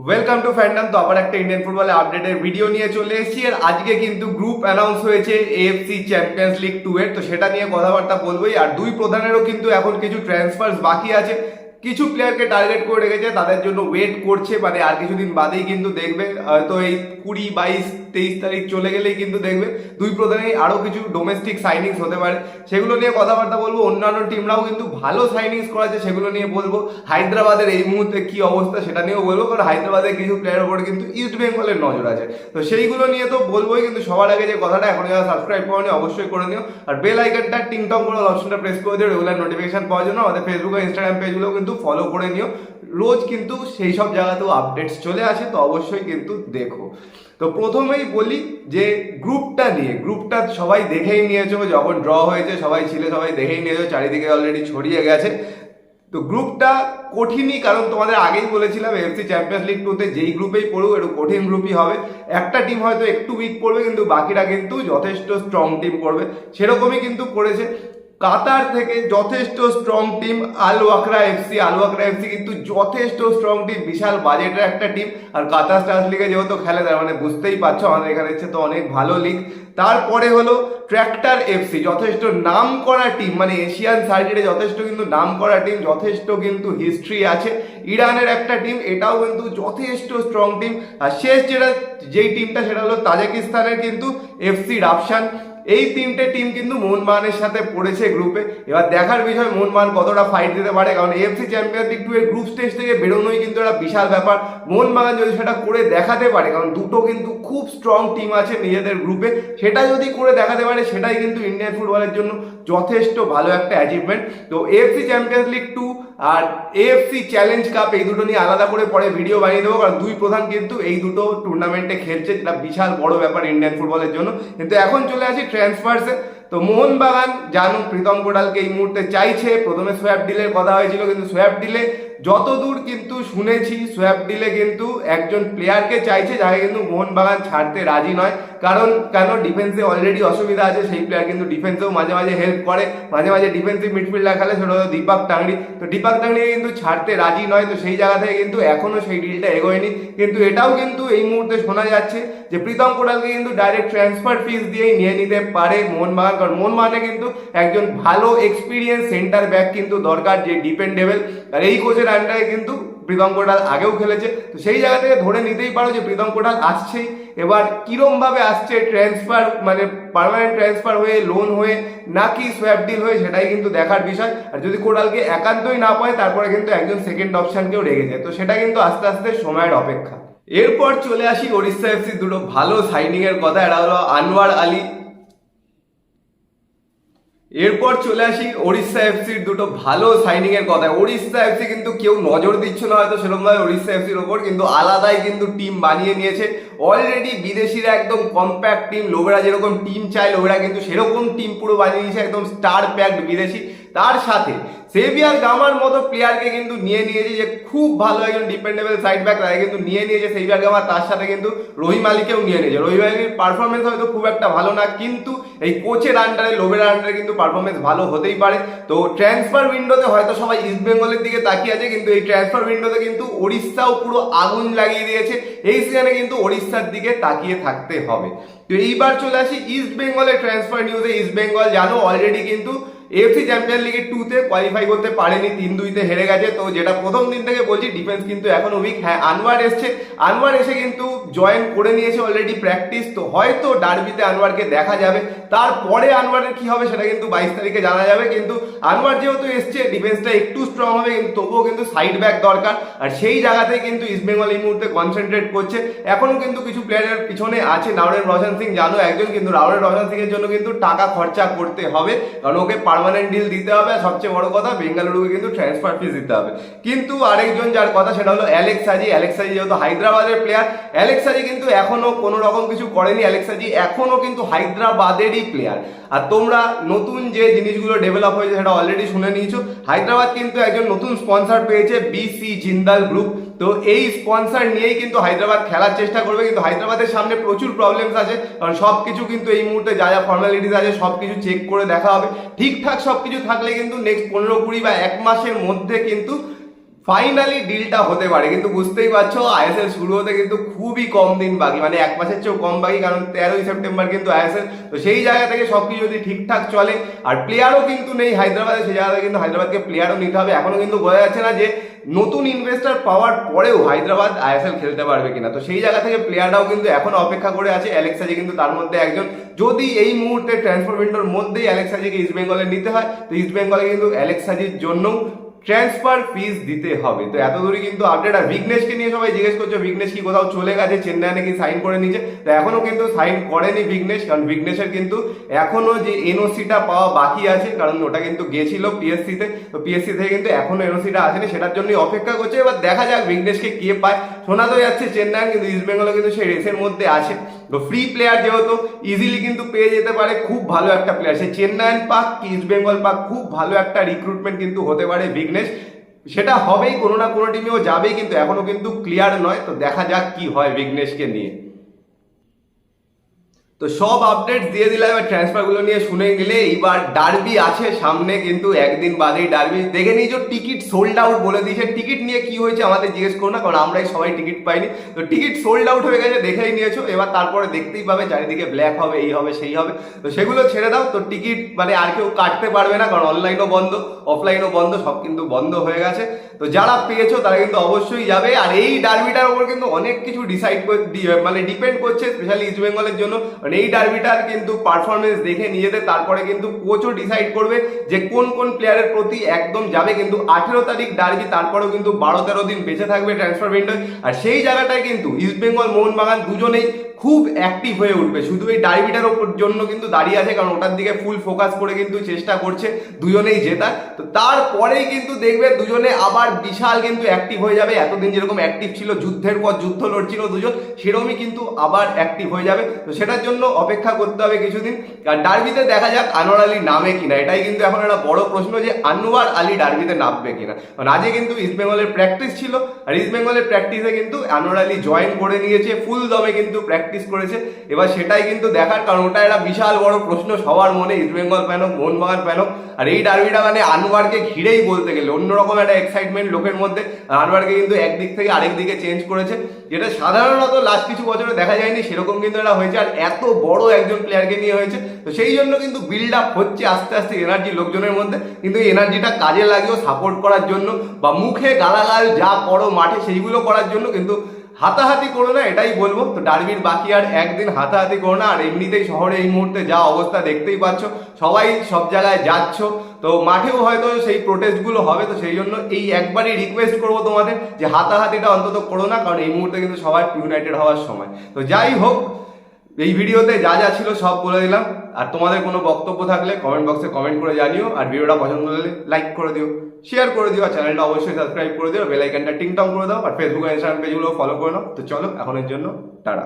Welcome to fandom. তো আবার একটা ইন্ডিয়ান ফুটবলে আপডেটের ভিডিও নিয়ে চলে এসেছি। আর আজকে কিন্তু গ্রুপ অ্যানাউন্স হয়েছে এএফসি চ্যাম্পিয়ন্স লিগ 2 এর, তো সেটা নিয়ে কথাবার্তা বলবোই। আর দুই প্রধানেরও কিন্তু এখন কিছু ট্রান্সফার্স বাকি আছে, কিছু প্লেয়ারকে টার্গেট করে রেখেছে, তাদের জন্য ওয়েট করছে। মানে আর কিছুদিন বাদেই কিন্তু দেখবে, তো এই 20, 22, 23 তারিখ চলে গেলেই কিন্তু দেখবে দুই প্রধানেই আরো কিছু ডোমেস্টিক সাইনিংস হতে পারে, সেগুলো নিয়ে কথাবার্তা বলবো। অন্যান্য টিমরাও কিন্তু ভালো সাইনিংস করেছে, সেগুলো নিয়ে বলবো। হায়দ্রাবাদের এই মুহূর্তে কি অবস্থা সেটা নিয়েও বলবো, কারণ হায়দ্রাবাদের কিছু প্লেয়ারের উপর কিন্তু ইস্ট বেঙ্গলের নজর আছে, তো সেইগুলো নিয়ে তো বলবোই। কিন্তু সবার আগে যে কথাটা, এখন যারা সাবস্ক্রাইব করেনি অবশ্যই করে নিও, আর বেল আইকনটা টিংটং করে অপশনটা প্রেস করে দিও রেগুলার নোটিফিকেশন পাওয়ার জন্য। আমাদের ফেসবুক আর ইনস্টাগ্রাম পেজগুলো কিন্তু ফলো করে নিও, রোজ কিন্তু সেই সব জায়গাতেও আপডেটস চলে আসে, তো অবশ্যই কিন্তু দেখো। তো প্রথমেই বলি যে গ্রুপটা নিয়ে, গ্রুপটা সবাই দেখেই নিয়েছো, যখন ড্র হয়েছে সবাই দেখেই নিয়েছো, চারিদিকে অলরেডি ছড়িয়ে গেছে। তো গ্রুপটা কঠিনই, কারণ তোমাদের আগেই বলেছিলাম এফসি চ্যাম্পিয়ন্স লিগ 2 তে যেই গ্রুপেই পড়ুক একটু কঠিন গ্রুপই হবে। একটা টিম হয়তো একটু উইক পড়বে, কিন্তু বাকিরা কিন্তু যথেষ্ট স্ট্রং টিম করবে, সেরকমই কিন্তু করেছে। কাতার থেকে যথেষ্ট স্ট্রং টিম আল ওয়াকরা এফসি কিন্তু যথেষ্ট স্ট্রং টিম, বিশাল বাজেটের একটা টিম। আর কাতার স্টার্স লিগে যেহেতু খেলে, তার মানে বুঝতেই পারছো আমাদের এখানে হচ্ছে তো অনেক ভালো লিগ। তারপরে হলো ট্র্যাক্টর এফসি, যথেষ্ট নাম করা টিম, মানে এশিয়ান সার্কিটে যথেষ্ট কিন্তু নাম করা টিম, যথেষ্ট কিন্তু হিস্ট্রি আছে। ইরানের একটা টিম, এটাও কিন্তু যথেষ্ট স্ট্রং টিম। আর শেষ যেই টিমটা সেটা হলো তাজিকিস্তানের কিন্তু এফসি রাফসান। এই তিনটে টিম কিন্তু মোহনবাগানের সাথে পড়েছে গ্রুপে। এবার দেখার বিষয় মোহনবাগান কতটা ফাইট দিতে পারে, কারণ এফসি চ্যাম্পিয়ন্স লিগ 2 এর গ্রুপ স্টেজ থেকে বেরোনোই কিন্তু একটা বিশাল ব্যাপার। মোহনবাগান যদি সেটা করে দেখাতে পারে, কারণ দুটো কিন্তু খুব স্ট্রং টিম আছে নিজেদের গ্রুপে, সেটা যদি করে দেখাতে পারে সেটাই কিন্তু ইন্ডিয়ান ফুটবলের জন্য যথেষ্ট ভালো একটা অ্যাচিভমেন্ট। তো এফসি চ্যাম্পিয়ন্স লিগ 2 আর এএফসি চ্যালেঞ্জ কাপ, এই দুটো নিয়ে আলাদা করে পরে ভিডিও বানিয়ে দেবো, কারণ দুই প্রধান কিন্তু এই দুটো টুর্নামেন্টে খেলছে, যেটা বিশাল বড় ব্যাপার ইন্ডিয়ান ফুটবলের জন্য। কিন্তু এখন চলে আসি ট্রান্সফার্সে। তো মোহনবাগান জানো প্রীতম কোটালকে এই মুহূর্তে চাইছে। প্রথমে সোয়াব ডিলের কথা হয়েছিল, কিন্তু সোয়াব ডিলে যতদূর কিন্তু শুনেছি, সোয়াব ডিলে কিন্তু একজন প্লেয়ারকে চাইছে যাকে কিন্তু মোহনবাগান ছাড়তে রাজি নয়। কারণ কেন, ডিফেন্সে অলরেডি অসুবিধা আছে, সেই প্লেয়ার কিন্তু ডিফেন্সেও মাঝে মাঝে হেল্প করে, মাঝে মাঝে ডিফেন্সিভ মিডফিল্ডার খেলে, সেটা হলো দীপক টাংরি। তো দীপক টাংরিকে কিন্তু ছাড়তে রাজি নয়, তো সেই জায়গা থেকে কিন্তু এখনো সেই ডিলটা এগোয়নি। কিন্তু এটাও কিন্তু এই মুহূর্তে শোনা যাচ্ছে যে প্রীতম কোটালকে কিন্তু ডাইরেক্ট ট্রান্সফার ফিস দিয়েই নিয়ে নিতে পারে মোহনবাগান, কারণ মোহনবাগানে কিন্তু একজন ভালো এক্সপিরিয়েন্স সেন্টার ব্যাক কিন্তু দরকার, যে ডিপেন্ডেবল। আর এই কোচের আন্ডারে কিন্তু প্রীতম কোটাল আগেও খেলেছে, তো সেই জায়গা থেকে ধরে নিতেই পারো যে প্রীতম কোটাল আসছেই। এবার কিরম ভাবে আসছে, ট্রান্সফার মানে পার্মানেন্ট ট্রান্সফার হয়ে, লোন হয়ে, নাকি সোয়াপ ডিল হয়ে, সেটাই কিন্তু দেখার বিষয়। আর যদি কোটালকে একান্তই না পায়, তারপরে কিন্তু একজন সেকেন্ড অপশনকেও রেখেছে, তো সেটা কিন্তু আস্তে আস্তে সময়ের অপেক্ষা। এরপর চলে আসি ওড়িশা এফসি দুটো ভালো সাইনিং এর কথা, এটা হলো আনোয়ার আলী। এরপর চলে আসি ওড়িশা এফসির দুটো ভালো সাইনিং এর কথা। ওড়িশা এফসি কিন্তু কেউ নজর দিচ্ছে না হয়তো সেরকম ভাবে ওড়িশা এফসির ওপর, কিন্তু আলাদাই কিন্তু টিম বানিয়ে নিয়েছে অলরেডি। বিদেশিরা একদম কম্প্যাক্ট টিম, লোবেরা যেরকম টিম চায়, লোবেরা কিন্তু সেরকম টিম পুরো বানিয়ে নিয়েছে, একদম স্টার প্যাকড বিদেশি। তার সাথে সেভিয়ার গামার মতো প্লেয়ারকে কিন্তু নিয়ে নিয়েছে, যে খুব ভালো একজন ডিপেন্ডেবল সাইড ব্যাক, তাকে কিন্তু নিয়ে নিয়েছে সেভিয়ার গামা। তার সাথে কিন্তু রহিম আলীকেও নিয়ে নিয়েছে। রহিম আলীর পারফরমেন্স হয়তো খুব একটা ভালো না, কিন্তু এই কোচের আন্ডারে, লোবের আন্ডারে কিন্তু পারফরমেন্স ভালো হতেই পারে। তো ট্রান্সফার উইন্ডোতে হয়তো সবাই ইস্ট বেঙ্গলের দিকে তাকিয়ে আছে, কিন্তু এই ট্রান্সফার উইন্ডোতে কিন্তু ওড়িশাও পুরো আগুন লাগিয়ে দিয়েছে। এই সিজনে কিন্তু ওড়িশার দিকে তাকিয়ে থাকতে হবে। তো এইবার চলে আসি ইস্ট বেঙ্গলের ট্রান্সফার নিউজে। ইস্ট বেঙ্গল জানো অলরেডি কিন্তু এফসি চ্যাম্পিয়ন লিগের 2 তে কোয়ালিফাই করতে পারেনি, 3-2 হেরে গেছে। তো যেটা প্রথম দিন থেকে বলছি, ডিফেন্স কিন্তু এখনো উইক। হ্যাঁ, আনোয়ার এসছে, আনোয়ার এসে কিন্তু জয়েন করে নিয়েছে অলরেডি প্র্যাকটিস, তো হয়তো ডার্বিতে আনোয়ারকে দেখা যাবে। তারপরে আনোয়ারের কি হবে সেটা কিন্তু 22 তারিখে জানা যাবে। কিন্তু আনোয়ার যেহেতু এসছে, ডিফেন্সটা একটু স্ট্রং হবে, কিন্তু তবুও কিন্তু সাইড ব্যাক দরকার, আর সেই জায়গাতে কিন্তু ইস্ট বেঙ্গল এই মুহূর্তে কনসেন্ট্রেট করছে। এখনো কিন্তু কিছু প্লেয়ারের পিছনে আছে, রাওরেন রোশন সিং জানো একজন, কিন্তু রাওরেন রোশন সিং এর জন্য কিন্তু টাকা খরচা করতে হবে, কারণ ওকে পার্মানেন্ট ডিল দিতে হবে। আর সবচেয়ে বড় কথা, বেঙ্গালুরুকে কিন্তু ট্রান্সফার ফিস দিতে হবে। কিন্তু আরেকজন যার কথা সেটা হলো অ্যালেক্স সাজি। অ্যালেক্স সাজি যেহেতু হায়দ্রাবাদের প্লেয়ার, অ্যালেক্স সাজি কিন্তু এখনো কোনো রকম কিছু করেনি। অ্যালেক্স সাজি এখনো কিন্তু হায়দ্রাবাদেরই প্লেয়ার। আর তোমরা নতুন যে জিনিসগুলো ডেভেলপ হয়েছে সেটা অলরেডি শুনে নিয়েছো। হায়দ্রাবাদ কিন্তু একজন নতুন স্পন্সর পেয়েছে, বিসি জিন্দাল গ্রুপ। তো এই স্পন্সর নিয়েই কিন্তু হায়দ্রাবাদ খেলার চেষ্টা করবে, কিন্তু হায়দ্রাবাদের সামনে প্রচুর প্রবলেমস আছে, কারণ সবকিছু কিন্তু এই মুহূর্তে যা যা ফর্মালিটিস আছে সবকিছু চেক করে দেখা হবে। ঠিকঠাক সবকিছু থাকলে কিন্তু নেক্সট 15-20 বা 1 মাসের মধ্যে কিন্তু ফাইনালি ডিলটা হতে পারে, কিন্তু বুঝতেই পারছো আইএসএল শুরু হতে কিন্তু খুবই কম দিন বাকি, মানে এক মাসের চেয়েও কম বাকি, কারণ 13ই সেপ্টেম্বর কিন্তু আইএসএল। তো সেই জায়গা থেকে সবকিছু যদি ঠিকঠাক চলে, আর প্লেয়ারও কিন্তু নেই হায়দ্রাবাদে, সেই জায়গা থেকে কিন্তু হায়দ্রাবাদকে প্লেয়ারও নিতে হবে। এখনো কিন্তু বোঝা যাচ্ছে না যে নতুন ইনভেস্টর পাওয়ার পরেও হায়দ্রাবাদ আইএসএল খেলতে পারবে কিনা। তো সেই জায়গা থেকে প্লেয়াররাও কিন্তু এখন অপেক্ষা করে আছে। অ্যালেক্স হাজি কিন্তু তার মধ্যে একজন। যদি এই মুহূর্তে ট্রান্সফার উইন্ডোর মধ্যেই অ্যালেক্স হাজিকে ইস্ট বেঙ্গলে নিতে হয়, তো ইস্ট বেঙ্গলে কিন্তু অ্যালেক্স হাজির জন্য ট্রান্সফার ফিস দিতে হবে। তো এত দূরই কিন্তু আপডেট। আর বিঘ্নেশকে নিয়ে সবাই জিজ্ঞেস করছো বিঘ্নেশ কি কোথাও চলে গেছে, চেন্নাই নাকি সাইন করে নিয়েছে। তো এখনো কিন্তু সাইন করেনি বিঘ্নেশ, কারণ বিঘ্নেশের কিন্তু এখনো যে এনওসিটা পাওয়া বাকি আছে, কারণ ওটা কিন্তু গেছিল পিএসসিতে। তো পিএসসি থেকে কিন্তু এখনো এনওসিটা আসেনি, সেটার জন্যই অপেক্ষা করছে। এবার দেখা যাক বিঘ্নেশকে কে পায়। শোনা তো যাচ্ছে চেন্নাই, কিন্তু ইস্ট বেঙ্গলও কিন্তু সেই রেসের মধ্যে আছে। তো ফ্রি প্লেয়ার যেহেতু ইজিলি কিন্তু পেয়ে যেতে পারে, খুব ভালো একটা প্লেয়ার, সে চেন্নাই পাক কি ইস্ট বেঙ্গল পাক, খুব ভালো একটা রিক্রুটমেন্ট কিন্তু হতে পারে বিঘ্নেশ। সেটা হবেই, কোনো না কোনো টিমেও যাবেই, কিন্তু এখনো কিন্তু ক্লিয়ার নয়। তো দেখা যাক কি হয় বিঘ্নেশকে নিয়ে। তো সব আপডেট দিয়ে দিলাম, এবার ট্রান্সফারগুলো নিয়ে শুনে গেলে। এইবার ডার্বি আছে সামনে, কিন্তু একদিন বাদেই ডার্বি। দেখে নিয়েছো টিকিট সোল্ড আউট বলে দিয়েছে। টিকিট নিয়ে কি হয়েছে আমাদের জিজ্ঞেস করো না, কারণ আমরাই সবাই টিকিট পাইনি। তো টিকিট সোল্ড আউট হয়ে গেছে, দেখেই নিয়েছো। এবার তারপরে দেখতেই পাবে চারিদিকে ব্ল্যাক হবে, এই হবে সেই হবে। তো সেগুলো ছেড়ে দাও। তো টিকিট মানে আর কেউ কাটতে পারবে না, কারণ অনলাইনও বন্ধ, অফলাইনও বন্ধ, সব কিন্তু বন্ধ হয়ে গেছে। তো যারা পেয়েছো তারা কিন্তু অবশ্যই যাবে। আর এই ডার্বিটার উপর কিন্তু অনেক কিছু মানে ডিপেন্ড করছে, স্পেশালি ইস্ট বেঙ্গলের জন্য। মানে এই ডার্বিটার কিন্তু পারফরমেন্স দেখে নিজেদের, তারপরে কিন্তু কোচও ডিসাইড করবে যে কোন কোন প্লেয়ারের প্রতি একদম যাবে। কিন্তু 18 তারিখ ডার্বি, তারপরেও কিন্তু 12-13 দিন বেঁচে থাকবে ট্রান্সফার উইন্ডোয়। আর সেই জায়গাটায় কিন্তু ইস্ট বেঙ্গল মোহনবাগান দুজনেই খুব অ্যাক্টিভ হয়ে উঠবে। শুধু এই ডার্বিটার ওপর জন্য কিন্তু দাঁড়িয়ে আছে, কারণ ওটার দিকে ফুল ফোকাস করে কিন্তু চেষ্টা করছে দুজনেই জেতার। তো তারপরেই কিন্তু দেখবে দুজনে আবার বিশাল কিন্তু অ্যাক্টিভ হয়ে যাবে। এতদিন যেরকম অ্যাক্টিভ ছিল, যুদ্ধের পর যুদ্ধ লড়ছিল দুজন, সেরকমই কিন্তু আবার অ্যাক্টিভ হয়ে যাবে। তো সেটার জন্য অপেক্ষা করতে হবে কিছুদিন। আর ডার্বিতে দেখা যাক আনোয়ার আলী নামে কিনা, এটাই কিন্তু এখন একটা বড় প্রশ্ন, যে আনোয়ার আলী ডার্বিতে নামবে কিনা। কারণ আজকে কিন্তু ইস্ট বেঙ্গলের প্র্যাকটিস ছিল, আর ইস্ট বেঙ্গলের প্র্যাকটিসে কিন্তু আনোয়ার আলী জয়েন করে নিয়েছে, ফুল দমে কিন্তু প্র্যাকটিস করেছে। এবার সেটাই কিন্তু দেখার, কারণ ওটা একটা বিশাল বড় প্রশ্ন সবার মনে, ইস্ট বেঙ্গল ফ্যান হোক, মোহনবাগান ফ্যান হোক। আর এই ডার্বিটা মানে আনোয়ারকে ঘিরেই বলতে গেলে অন্যরকম একটা এক্সাইটমেন্ট লোকের মধ্যে। আনোয়ারকে কিন্তু একদিক থেকে আরেক দিকে চেঞ্জ করেছে, যেটা সাধারণত লাস্ট কিছু বছরে দেখা যায়নি, সেরকম কিন্তু এটা হয়েছে। আর এত বড় একজন প্লেয়ারকে নিয়ে হয়েছে, তো সেই জন্য কিন্তু বিল্ড আপ হচ্ছে আস্তে আস্তে এনার্জি লোকজনের মধ্যে। কিন্তু এই এনার্জিটা কাজে লাগিয়েও সাপোর্ট করার জন্য, বা মুখে গালাগাল যা করো মাঠে সেইগুলো করার জন্য কিন্তু হাতাহাতি করো না, এটাই বলবো। তো ডার্বির বাকি আর একদিন, হাতাহাতি করো না। আর এমনিতেই শহরে এই মুহূর্তে যা অবস্থা দেখতেই পাচ্ছ, সবাই সব জায়গায় যাচ্ছ, তো মাঠেও হয়তো সেই প্রোটেস্টগুলো হবে। তো সেই জন্য এই একবারই রিকোয়েস্ট করবো তোমাদের, যে হাতাহাতিটা অন্তত করো না, কারণ এই মুহূর্তে কিন্তু সবাই ইউনাইটেড হওয়ার সময়। তো যাই হোক, এই ভিডিওতে যা যা ছিল সব বলে দিলাম। আর তোমাদের কোনো বক্তব্য থাকলে কমেন্ট বক্সে কমেন্ট করে জানিও। আর ভিডিওটা পছন্দ হলে লাইক করে দিও, শেয়ার করে দিও, আর চ্যানেলটা অবশ্যই সাবস্ক্রাইব করে দিও, বেল আইকনটা টিং টং করে দাও। আর ফেসবুক আর ইনস্টাগ্রাম পেজগুলো ফলো করে নাও। তো চলো এখনের জন্য টাটা।